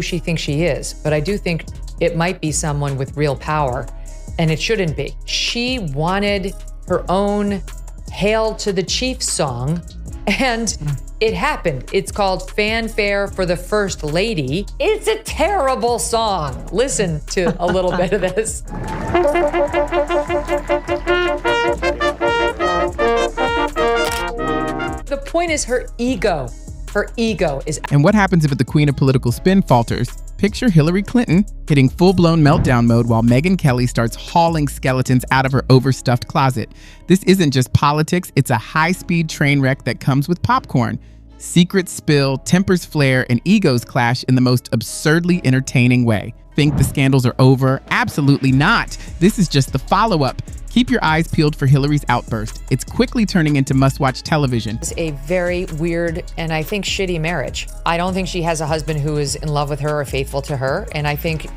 who she thinks she is, but I do think it might be someone with real power, and it shouldn't be. She wanted her own Hail to the Chief song, and it happened. It's called Fanfare for the First Lady. It's a terrible song. Listen to a little bit of this. The point is her ego. Her ego is... And what happens if the queen of political spin falters? Picture Hillary Clinton hitting full-blown meltdown mode while Megyn Kelly starts hauling skeletons out of her overstuffed closet. This isn't just politics, it's a high-speed train wreck that comes with popcorn. Secrets spill, tempers flare, and egos clash in the most absurdly entertaining way. Think the scandals are over? Absolutely not. This is just the follow-up. Keep your eyes peeled for Hillary's outburst. It's quickly turning into must-watch television. It's a very weird and I think shitty marriage. I don't think she has a husband who is in love with her or faithful to her. And I think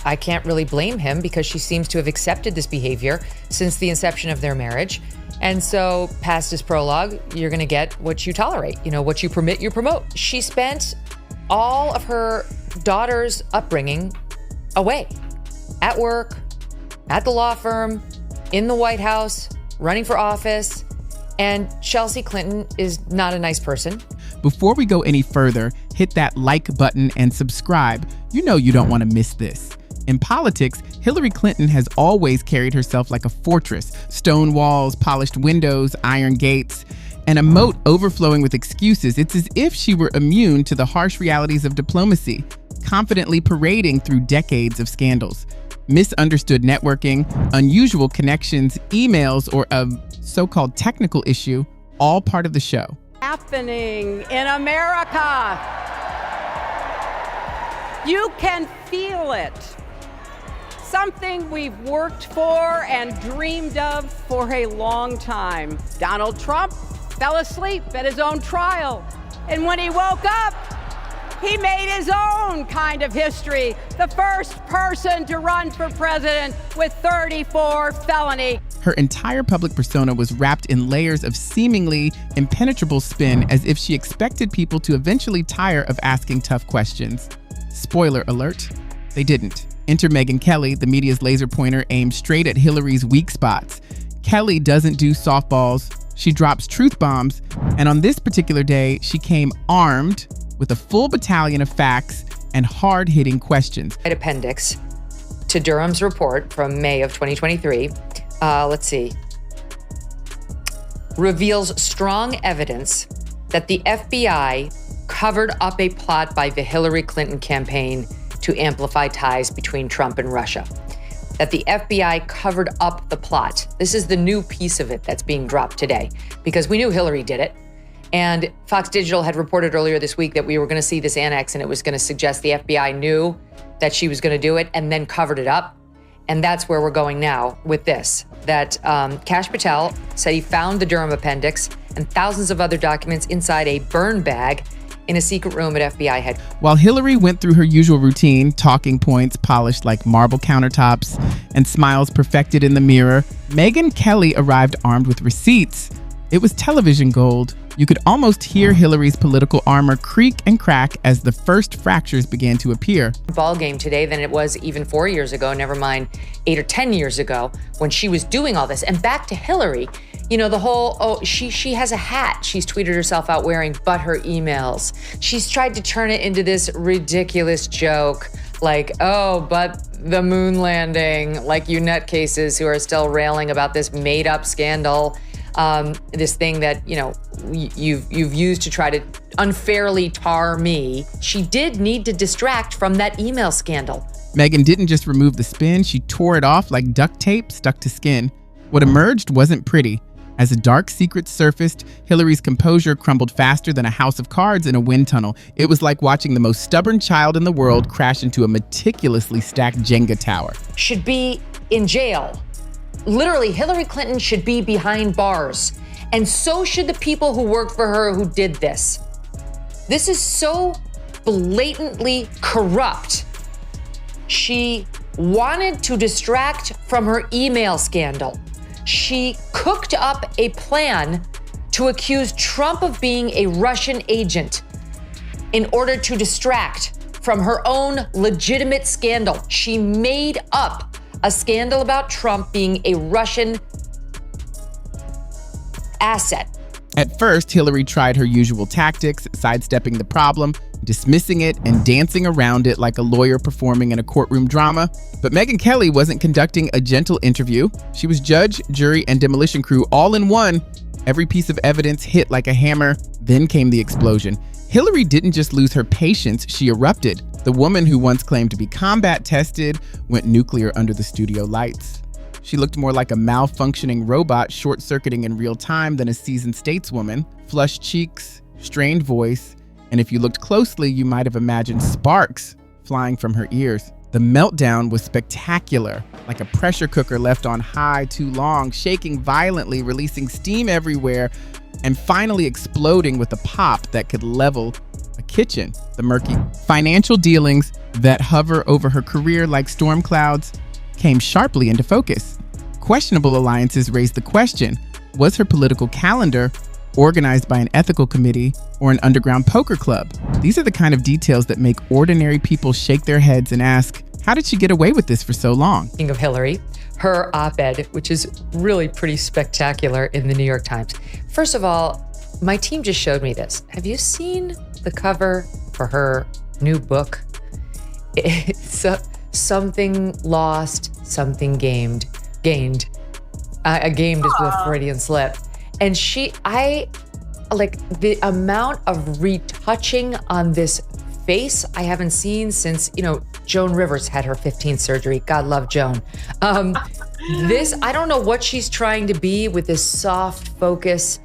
I can't really blame him because she seems to have accepted this behavior since the inception of their marriage. And so past this prologue, you're gonna get what you tolerate. You know, what you permit, you promote. She spent all of her daughter's upbringing away, at work, at the law firm, in the White House, running for office, and Chelsea Clinton is not a nice person. Before we go any further, hit that like button and subscribe. You know you don't want to miss this. In politics, Hillary Clinton has always carried herself like a fortress. Stone walls, polished windows, iron gates, and a moat overflowing with excuses. It's as if she were immune to the harsh realities of diplomacy, confidently parading through decades of scandals. Misunderstood networking, unusual connections, emails, or a so-called technical issue, all part of the show. Happening in America. You can feel it. Something we've worked for and dreamed of for a long time. Donald Trump fell asleep at his own trial, and when he woke up, he made his own kind of history. The first person to run for president with 34 felony. Her entire public persona was wrapped in layers of seemingly impenetrable spin, as if she expected people to eventually tire of asking tough questions. Spoiler alert, they didn't. Enter Megyn Kelly, the media's laser pointer aimed straight at Hillary's weak spots. Kelly doesn't do softballs, she drops truth bombs, and on this particular day, she came armed with a full battalion of facts and hard-hitting questions. Appendix to Durham's report from May of 2023, let's see, reveals strong evidence that the FBI covered up a plot by the Hillary Clinton campaign to amplify ties between Trump and Russia. That the FBI covered up the plot. This is the new piece of it that's being dropped today, because we knew Hillary did it. And Fox Digital had reported earlier this week that we were going to see this annex and it was going to suggest the FBI knew that she was going to do it and then covered it up. And that's where we're going now with this, that Kash Patel said he found the Durham appendix and thousands of other documents inside a burn bag in a secret room at FBI headquarters. While Hillary went through her usual routine, talking points polished like marble countertops and smiles perfected in the mirror, Megyn Kelly arrived armed with receipts. It was television gold. You could almost hear Hillary's political armor creak and crack as the first fractures began to appear. Ball game today than it was even 4 years ago, never mind 8 or 10 years ago when she was doing all this. And back to Hillary, you know, the whole, she has a hat she's tweeted herself out wearing, but her emails. She's tried to turn it into this ridiculous joke, like, oh, but the moon landing, like you nutcases who are still railing about this made up scandal. This thing that, you know, you've used to try to unfairly tar me. She did need to distract from that email scandal. Megyn didn't just remove the spin, she tore it off like duct tape stuck to skin. What emerged wasn't pretty. As a dark secret surfaced, Hillary's composure crumbled faster than a house of cards in a wind tunnel. It was like watching the most stubborn child in the world crash into a meticulously stacked Jenga tower. Should be in jail. Literally, Hillary Clinton should be behind bars. And so should the people who worked for her who did this. This is so blatantly corrupt. She wanted to distract from her email scandal. She cooked up a plan to accuse Trump of being a Russian agent in order to distract from her own legitimate scandal. She made up a scandal about Trump being a Russian asset. At first, Hillary tried her usual tactics, sidestepping the problem, dismissing it, and dancing around it like a lawyer performing in a courtroom drama. But Megyn Kelly wasn't conducting a gentle interview. She was judge, jury, and demolition crew all in one. Every piece of evidence hit like a hammer. Then came the explosion. Hillary didn't just lose her patience, she erupted. The woman who once claimed to be combat tested went nuclear under the studio lights. She looked more like a malfunctioning robot short-circuiting in real time than a seasoned stateswoman. Flushed cheeks, strained voice, and if you looked closely, you might have imagined sparks flying from her ears. The meltdown was spectacular, like a pressure cooker left on high too long, shaking violently, releasing steam everywhere, and finally exploding with a pop that could level a kitchen. The murky financial dealings that hover over her career like storm clouds came sharply into focus. Questionable alliances raised the question, was her political calendar organized by an ethical committee or an underground poker club? These are the kind of details that make ordinary people shake their heads and ask, how did she get away with this for so long? Speaking of Hillary, her op-ed, which is really pretty spectacular in the New York Times. First of all, my team just showed me this. Have you seen the cover for her new book? It's something lost, something gained. Gained is with a Freudian slip. And I like the amount of retouching on this face I haven't seen since, Joan Rivers had her 15th surgery. God love Joan. I don't know what she's trying to be with this soft focus.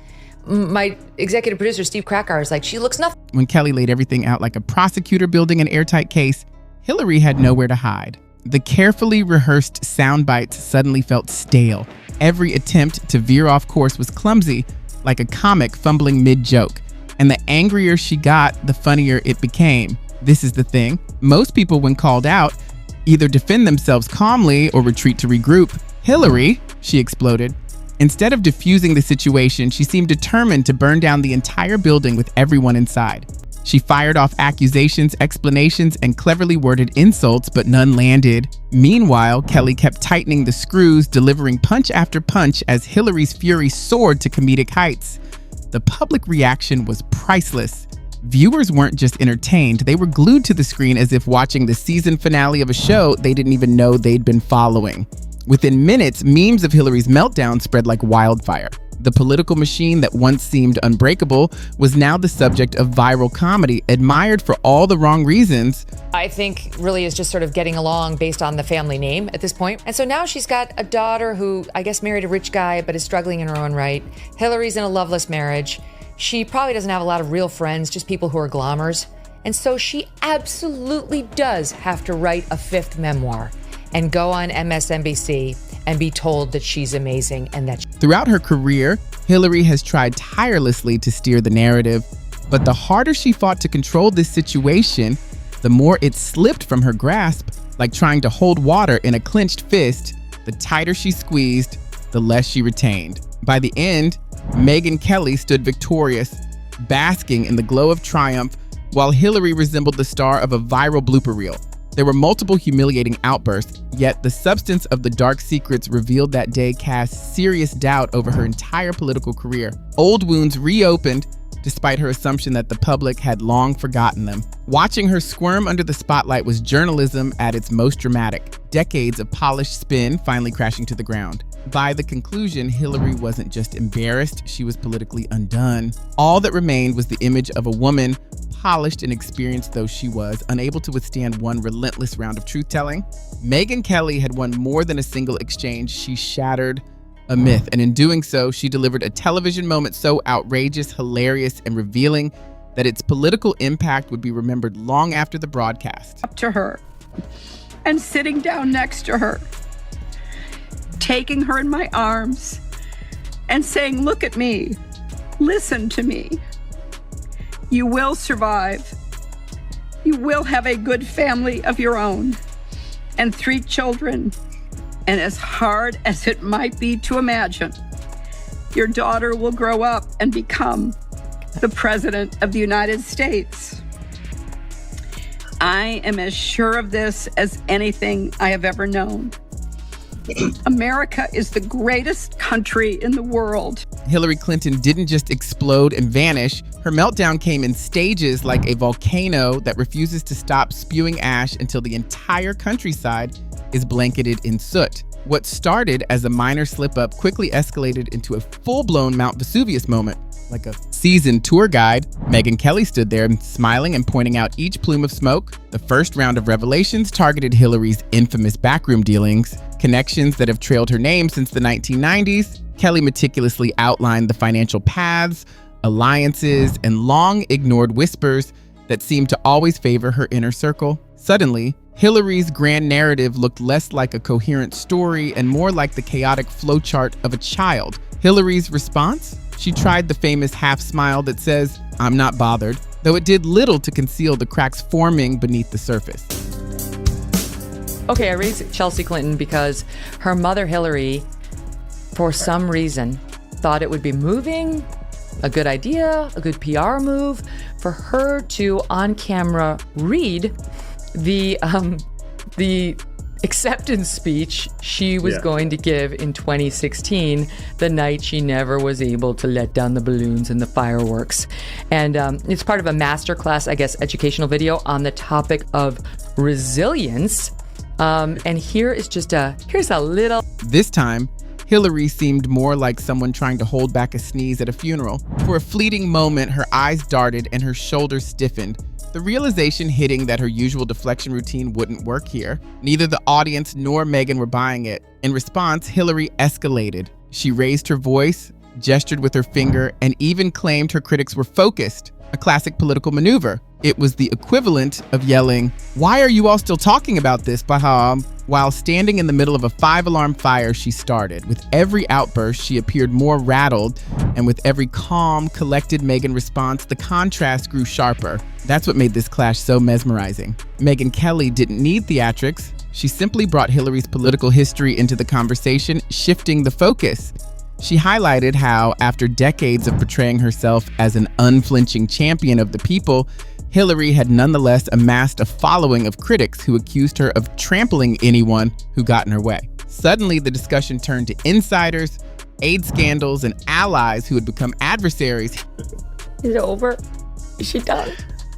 My executive producer, Steve Krakauer, is like, she looks nothing. When Kelly laid everything out like a prosecutor building an airtight case, Hillary had nowhere to hide. The carefully rehearsed sound bites suddenly felt stale. Every attempt to veer off course was clumsy, like a comic fumbling mid-joke. And the angrier she got, the funnier it became. This is the thing. Most people, when called out, either defend themselves calmly or retreat to regroup. Hillary, she exploded. Instead of diffusing the situation, she seemed determined to burn down the entire building with everyone inside. She fired off accusations, explanations, and cleverly worded insults, but none landed. Meanwhile, Kelly kept tightening the screws, delivering punch after punch as Hillary's fury soared to comedic heights. The public reaction was priceless. Viewers weren't just entertained, they were glued to the screen as if watching the season finale of a show they didn't even know they'd been following. Within minutes, memes of Hillary's meltdown spread like wildfire. The political machine that once seemed unbreakable was now the subject of viral comedy, admired for all the wrong reasons. I think really is just sort of getting along based on the family name at this point. And so now she's got a daughter who I guess married a rich guy but is struggling in her own right. Hillary's in a loveless marriage. She probably doesn't have a lot of real friends, just people who are glamours. And so she absolutely does have to write a fifth memoir and go on MSNBC and be told that she's amazing and that Throughout her career, Hillary has tried tirelessly to steer the narrative, but the harder she fought to control this situation, the more it slipped from her grasp, like trying to hold water in a clenched fist. The tighter she squeezed, the less she retained. By the end, Megyn Kelly stood victorious, basking in the glow of triumph, while Hillary resembled the star of a viral blooper reel. There were multiple humiliating outbursts, yet the substance of the dark secrets revealed that day cast serious doubt over her entire political career. Old wounds reopened, despite her assumption that the public had long forgotten them. Watching her squirm under the spotlight was journalism at its most dramatic. Decades of polished spin finally crashing to the ground. By the conclusion, Hillary wasn't just embarrassed, she was politically undone. All that remained was the image of a woman, polished and experienced though she was, unable to withstand one relentless round of truth-telling. Megyn Kelly had won more than a single exchange. She shattered a myth, and in doing so, she delivered a television moment so outrageous, hilarious, and revealing that its political impact would be remembered long after the broadcast. Up to her and sitting down next to her, taking her in my arms and saying, "Look at me, listen to me. You will survive. You will have a good family of your own and 3 children. And as hard as it might be to imagine, your daughter will grow up and become the President of the United States." I am as sure of this as anything I have ever known. America is the greatest country in the world. Hillary Clinton didn't just explode and vanish. Her meltdown came in stages like a volcano that refuses to stop spewing ash until the entire countryside is blanketed in soot. What started as a minor slip-up quickly escalated into a full-blown Mount Vesuvius moment. Like a seasoned tour guide, Megyn Kelly stood there smiling and pointing out each plume of smoke. The first round of revelations targeted Hillary's infamous backroom dealings, connections that have trailed her name since the 1990s. Kelly meticulously outlined the financial paths, alliances, and long-ignored whispers that seemed to always favor her inner circle. Suddenly, Hillary's grand narrative looked less like a coherent story and more like the chaotic flowchart of a child. Hillary's response? She tried the famous half smile that says, "I'm not bothered," though it did little to conceal the cracks forming beneath the surface. Okay, I raised Chelsea Clinton because her mother, Hillary, for some reason, thought it would be moving, a good idea, a good PR move, for her to, on camera, read the acceptance speech she was going to give in 2016, the night she never was able to let down the balloons and the fireworks. And it's part of a masterclass, I guess, educational video on the topic of resilience. And here's a little. This time, Hillary seemed more like someone trying to hold back a sneeze at a funeral. For a fleeting moment, her eyes darted and her shoulders stiffened, the realization hitting that her usual deflection routine wouldn't work here. Neither the audience nor Megyn were buying it. In response, Hillary escalated. She raised her voice, gestured with her finger, and even claimed her critics were focused, a classic political maneuver. It was the equivalent of yelling, "Why are you all still talking about this, Baham?" While standing in the middle of a 5-alarm fire she started. With every outburst, she appeared more rattled, and with every calm, collected Megyn response, the contrast grew sharper. That's what made this clash so mesmerizing. Megyn Kelly didn't need theatrics. She simply brought Hillary's political history into the conversation, shifting the focus. She highlighted how, after decades of portraying herself as an unflinching champion of the people, Hillary had nonetheless amassed a following of critics who accused her of trampling anyone who got in her way. Suddenly, the discussion turned to insiders, aid scandals, and allies who had become adversaries. Is it over? Is she done?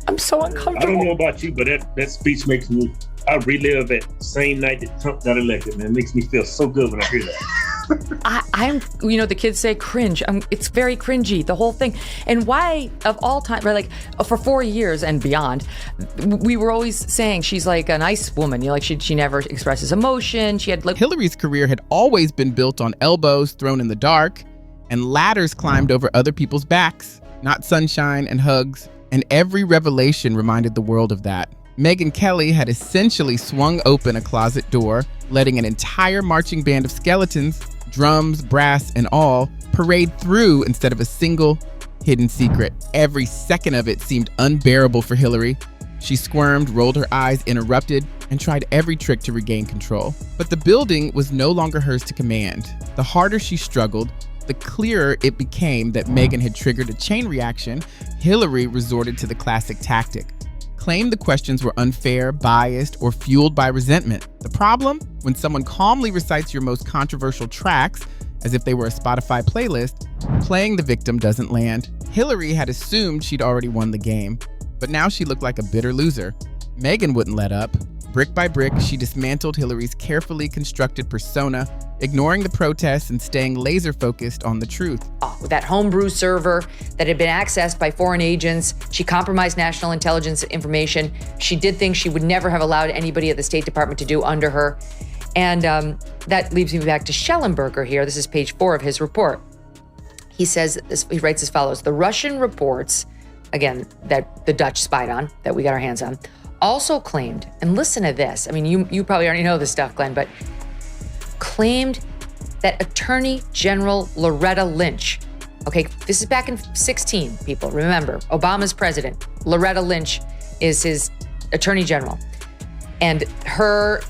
I'm so uncomfortable. I don't know about you, but that speech makes me, I relive that same night that Trump got elected, man. It makes me feel so good when I hear that. I'm, the kids say cringe. It's very cringy, the whole thing. And why, of all time, right, like for 4 years and beyond, we were always saying she's like a nice woman. She never expresses emotion. She had Hillary's career had always been built on elbows thrown in the dark and ladders climbed over other people's backs, not sunshine and hugs. And every revelation reminded the world of that. Megyn Kelly had essentially swung open a closet door, letting an entire marching band of skeletons, drums, brass, and all, parade through instead of a single hidden secret. Every second of it seemed unbearable for Hillary. She squirmed, rolled her eyes, interrupted, and tried every trick to regain control. But the building was no longer hers to command. The harder she struggled, the clearer it became that Megyn had triggered a chain reaction. Hillary resorted to the classic tactic. Claimed the questions were unfair, biased, or fueled by resentment. The problem? When someone calmly recites your most controversial tracks, as if they were a Spotify playlist, playing the victim doesn't land. Hillary had assumed she'd already won the game, but now she looked like a bitter loser. Megyn wouldn't let up. Brick by brick, she dismantled Hillary's carefully constructed persona, ignoring the protests and staying laser-focused on the truth. With that homebrew server that had been accessed by foreign agents, she compromised national intelligence information. She did things she would never have allowed anybody at the State Department to do under her. And that leads me back to Schellenberger here. This is page 4 of his report. He writes as follows: the Russian reports, again, that the Dutch spied on, that we got our hands on, also claimed, and listen to this, I mean, you probably already know this stuff, Glenn, but claimed that Attorney General Loretta Lynch, okay, this is back in 2016, people, remember, Obama's president, Loretta Lynch is his Attorney General, and her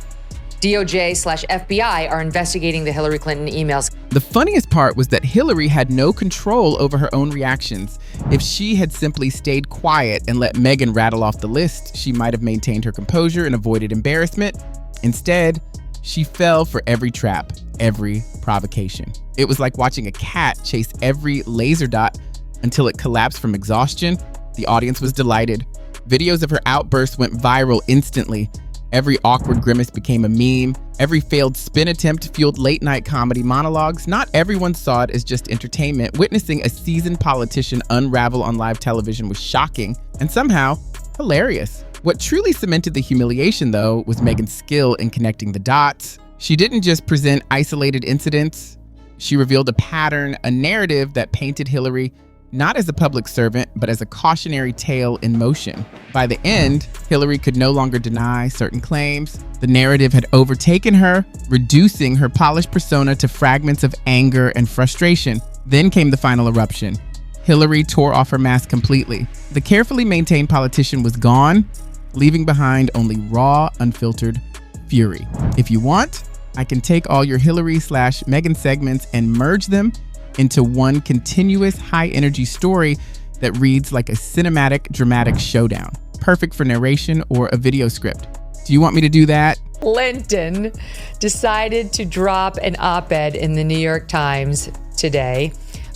DOJ/FBI are investigating the Hillary Clinton emails. The funniest part was that Hillary had no control over her own reactions. If she had simply stayed quiet and let Megyn rattle off the list, she might have maintained her composure and avoided embarrassment. Instead, she fell for every trap, every provocation. It was like watching a cat chase every laser dot until it collapsed from exhaustion. The audience was delighted. Videos of her outbursts went viral instantly. Every awkward grimace became a meme. Every failed spin attempt fueled late-night comedy monologues. Not everyone saw it as just entertainment. Witnessing a seasoned politician unravel on live television was shocking and somehow hilarious. What truly cemented the humiliation, though, was Megyn's skill in connecting the dots. She didn't just present isolated incidents. She revealed a pattern, a narrative that painted Hillary not as a public servant, but as a cautionary tale in motion. By the end, Hillary could no longer deny certain claims. The narrative had overtaken her, reducing her polished persona to fragments of anger and frustration. Then came the final eruption. Hillary tore off her mask completely. The carefully maintained politician was gone, leaving behind only raw, unfiltered fury. If you want, I can take all your Hillary/Megyn segments and merge them into one continuous high-energy story that reads like a cinematic, dramatic showdown. Perfect for narration or a video script. Do you want me to do that? Clinton decided to drop an op-ed in the New York Times today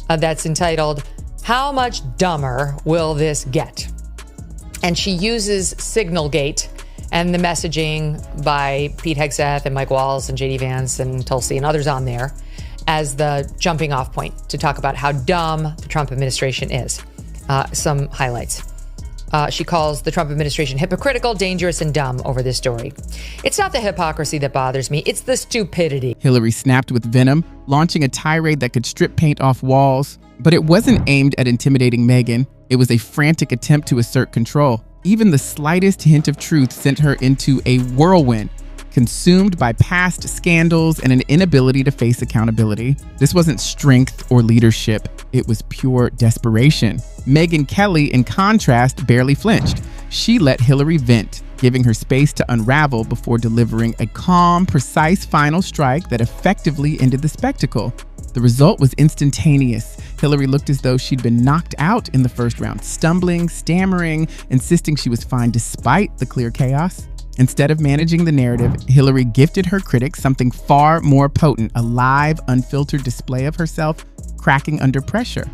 that's entitled, "How Much Dumber Will This Get?" And she uses Signalgate and the messaging by Pete Hegseth and Mike Walls and JD Vance and Tulsi and others on there as the jumping off point to talk about how dumb the Trump administration is. Some highlights. She calls the Trump administration hypocritical, dangerous, and dumb over this story. It's not the hypocrisy that bothers me, it's the stupidity. Hillary snapped with venom, launching a tirade that could strip paint off walls. But it wasn't aimed at intimidating Megyn. It was a frantic attempt to assert control. Even the slightest hint of truth sent her into a whirlwind, consumed by past scandals and an inability to face accountability. This wasn't strength or leadership. It was pure desperation. Megyn Kelly, in contrast, barely flinched. She let Hillary vent, giving her space to unravel before delivering a calm, precise final strike that effectively ended the spectacle. The result was instantaneous. Hillary looked as though she'd been knocked out in the first round, stumbling, stammering, insisting she was fine despite the clear chaos. Instead of managing the narrative, Hillary gifted her critics something far more potent, a live, unfiltered display of herself cracking under pressure.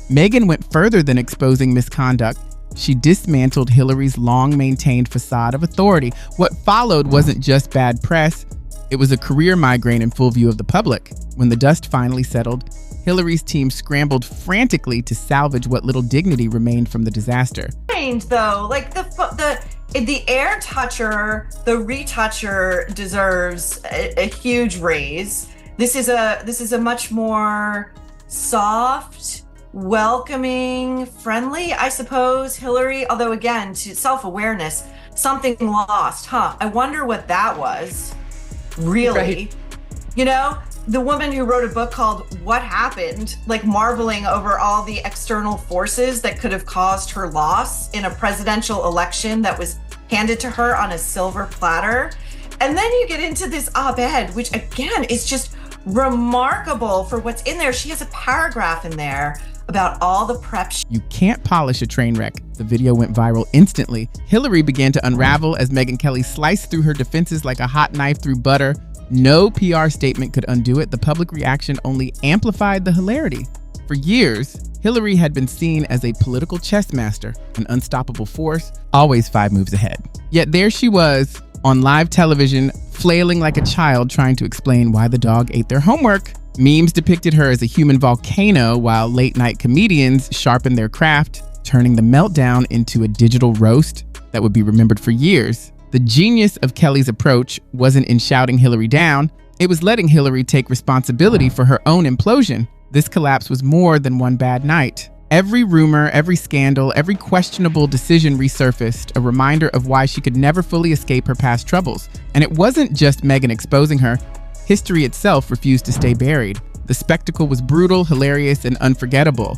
Megyn went further than exposing misconduct. She dismantled Hillary's long-maintained facade of authority. What followed wasn't just bad press. It was a career migraine in full view of the public. When the dust finally settled, Hillary's team scrambled frantically to salvage what little dignity remained from the disaster. Though, like the air toucher, the retoucher deserves a huge raise. This is a much more soft, welcoming, friendly, I suppose, Hillary. Although again, to self-awareness, something lost, huh? I wonder what that was. Really, right. You know, the woman who wrote a book called What Happened, like marveling over all the external forces that could have caused her loss in a presidential election that was handed to her on a silver platter. And then you get into this op-ed, which again is just remarkable for what's in there. She has a paragraph in there about all the prep. You can't polish a train wreck. The video went viral instantly. Hillary began to unravel as Megyn Kelly sliced through her defenses like a hot knife through butter. No PR statement could undo it. The public reaction only amplified the hilarity. For years, Hillary had been seen as a political chess master, an unstoppable force, always 5 moves ahead. Yet there she was on live television, flailing like a child trying to explain why the dog ate their homework. Memes depicted her as a human volcano, while late-night comedians sharpened their craft, turning the meltdown into a digital roast that would be remembered for years. The genius of Kelly's approach wasn't in shouting Hillary down. It was letting Hillary take responsibility for her own implosion. This collapse was more than one bad night. Every rumor, every scandal, every questionable decision resurfaced, a reminder of why she could never fully escape her past troubles. And it wasn't just Megyn exposing her. History itself refused to stay buried. The spectacle was brutal, hilarious, and unforgettable.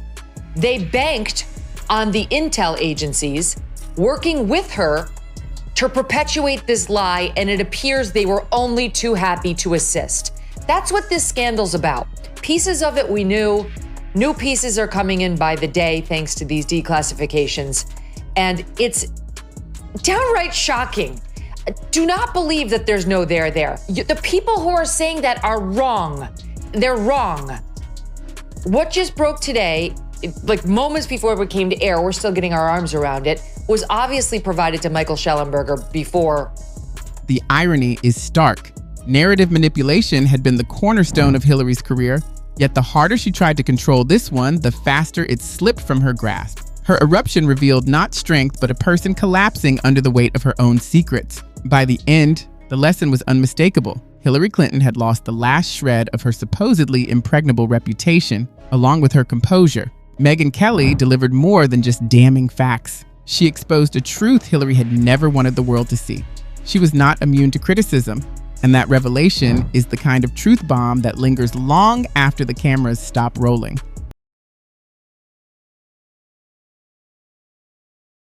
They banked on the intel agencies working with her to perpetuate this lie, and it appears they were only too happy to assist. That's what this scandal's about. Pieces of it we knew. New pieces are coming in by the day thanks to these declassifications. And it's downright shocking. Do not believe that there's no there there. The people who are saying that are wrong. They're wrong. What just broke today, like moments before it came to air, we're still getting our arms around it, was obviously provided to Michael Schellenberger before. The irony is stark. Narrative manipulation had been the cornerstone of Hillary's career, yet the harder she tried to control this one, the faster it slipped from her grasp. Her eruption revealed not strength, but a person collapsing under the weight of her own secrets. By the end, the lesson was unmistakable. Hillary Clinton had lost the last shred of her supposedly impregnable reputation, along with her composure. Megyn Kelly delivered more than just damning facts. She exposed a truth Hillary had never wanted the world to see. She was not immune to criticism, and that revelation is the kind of truth bomb that lingers long after the cameras stop rolling.